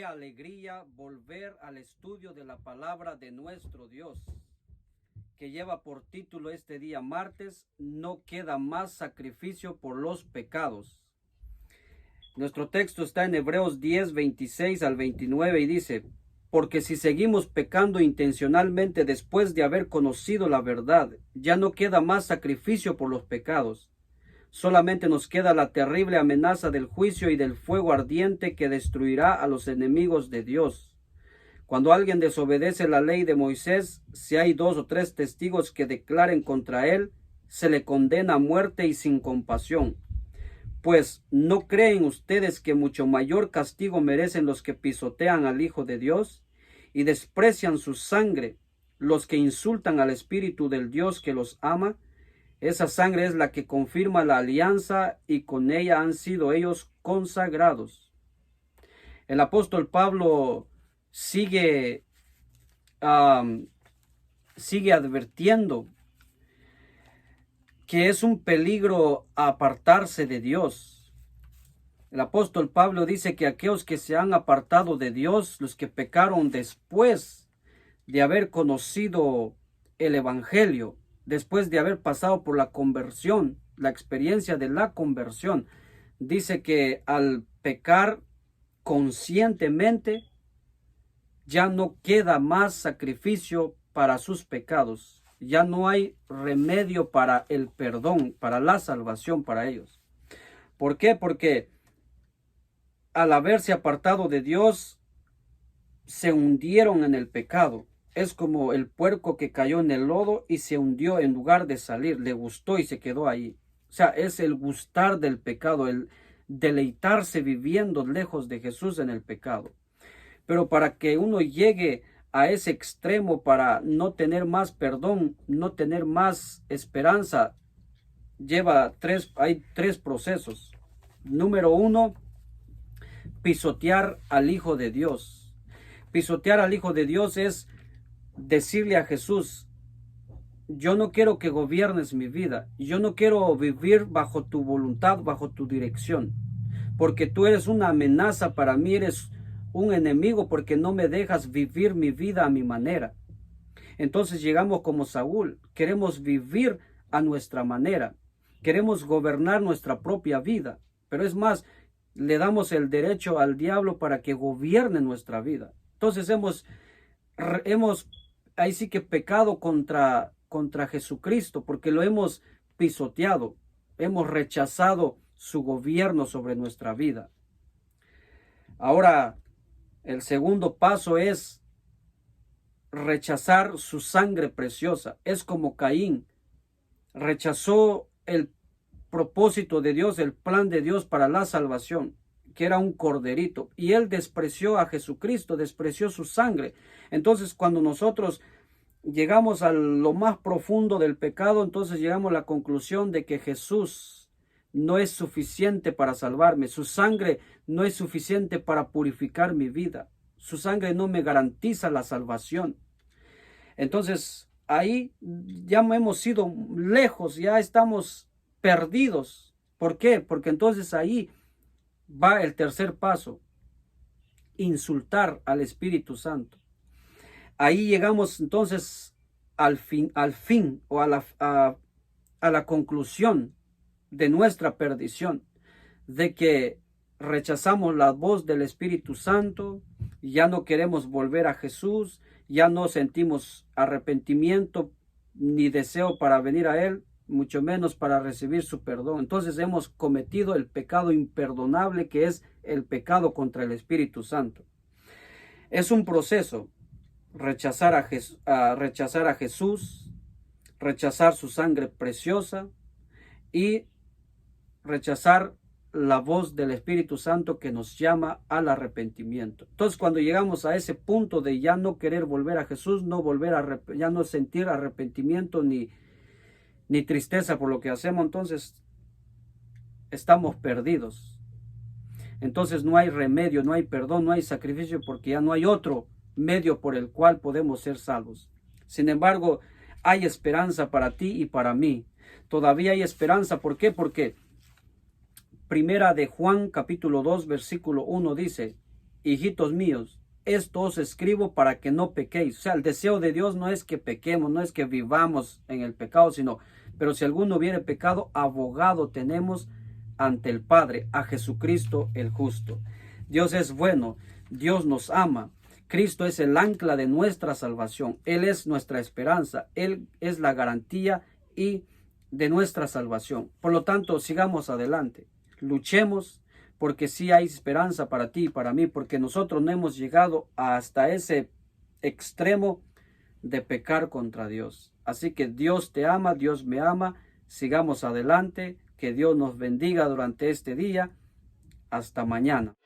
alegría volver al estudio de la palabra de nuestro Dios, que lleva por título este día martes: no queda más sacrificio por los pecados. Nuestro texto está en Hebreos 10, 26 al 29 y dice: porque si seguimos pecando intencionalmente después de haber conocido la verdad, ya no queda más sacrificio por los pecados. Solamente nos queda la terrible amenaza del juicio y del fuego ardiente que destruirá a los enemigos de Dios. Cuando alguien desobedece la ley de Moisés, si hay 2 o 3 testigos que declaren contra él, se le condena a muerte y sin compasión. Pues, ¿no creen ustedes que mucho mayor castigo merecen los que pisotean al Hijo de Dios y desprecian su sangre, los que insultan al Espíritu del Dios que los ama? Esa sangre es la que confirma la alianza y con ella han sido ellos consagrados. El apóstol Pablo sigue advirtiendo que es un peligro apartarse de Dios. El apóstol Pablo dice que aquellos que se han apartado de Dios, los que pecaron después de haber conocido el Evangelio, después de haber pasado por la conversión, la experiencia de la conversión, dice que al pecar conscientemente ya no queda más sacrificio para sus pecados. Ya no hay remedio para el perdón, para la salvación para ellos. ¿Por qué? Porque al haberse apartado de Dios, se hundieron en el pecado. Es como el puerco que cayó en el lodo y se hundió en lugar de salir. Le gustó y se quedó ahí. O sea, es el gustar del pecado, el deleitarse viviendo lejos de Jesús en el pecado. Pero para que uno llegue a ese extremo, para no tener más perdón, no tener más esperanza, hay tres procesos. Número 1, pisotear al Hijo de Dios. Pisotear al Hijo de Dios es decirle a Jesús: yo no quiero que gobiernes mi vida, yo no quiero vivir bajo tu voluntad, bajo tu dirección, porque tú eres una amenaza para mí, eres un enemigo porque no me dejas vivir mi vida a mi manera. Entonces llegamos como Saúl, queremos vivir a nuestra manera, queremos gobernar nuestra propia vida, pero es más, le damos el derecho al diablo para que gobierne nuestra vida. Entonces hemos ahí sí que pecado contra Jesucristo, porque lo hemos pisoteado, hemos rechazado su gobierno sobre nuestra vida. Ahora, el segundo paso es rechazar su sangre preciosa. Es como Caín rechazó el propósito de Dios, el plan de Dios para la salvación, que era un corderito, y él despreció a Jesucristo, despreció su sangre. Entonces, cuando nosotros llegamos a lo más profundo del pecado, entonces llegamos a la conclusión de que Jesús no es suficiente para salvarme, su sangre no es suficiente para purificar mi vida, su sangre no me garantiza la salvación. Entonces ahí ya hemos ido lejos, ya estamos perdidos. ¿Por qué? Porque entonces ahí va el tercer paso: insultar al Espíritu Santo. Ahí llegamos entonces al fin o a la conclusión de nuestra perdición, de que rechazamos la voz del Espíritu Santo, ya no queremos volver a Jesús, ya no sentimos arrepentimiento ni deseo para venir a Él, mucho menos para recibir su perdón. Entonces hemos cometido el pecado imperdonable, que es el pecado contra el Espíritu Santo. Es un proceso: rechazar a Jesús, rechazar su sangre preciosa y rechazar la voz del Espíritu Santo que nos llama al arrepentimiento. Entonces, cuando llegamos a ese punto de ya no querer volver a Jesús, ya no sentir arrepentimiento ni tristeza por lo que hacemos, entonces estamos perdidos. Entonces no hay remedio, no hay perdón, no hay sacrificio, porque ya no hay otro medio por el cual podemos ser salvos. Sin embargo, hay esperanza para ti y para mí. Todavía hay esperanza. ¿Por qué? Porque Primera de Juan capítulo 2 versículo 1 dice: hijitos míos, esto os escribo para que no pequéis. O sea, el deseo de Dios no es que pequemos, no es que vivamos en el pecado, sino, pero si alguno hubiere pecado, abogado tenemos ante el Padre, a Jesucristo el justo. Dios es bueno, Dios nos ama. Cristo es el ancla de nuestra salvación. Él es nuestra esperanza. Él es la garantía y de nuestra salvación. Por lo tanto, sigamos adelante. Luchemos porque sí hay esperanza para ti y para mí, porque nosotros no hemos llegado hasta ese extremo de pecar contra Dios. Así que Dios te ama, Dios me ama. Sigamos adelante. Que Dios nos bendiga durante este día. Hasta mañana.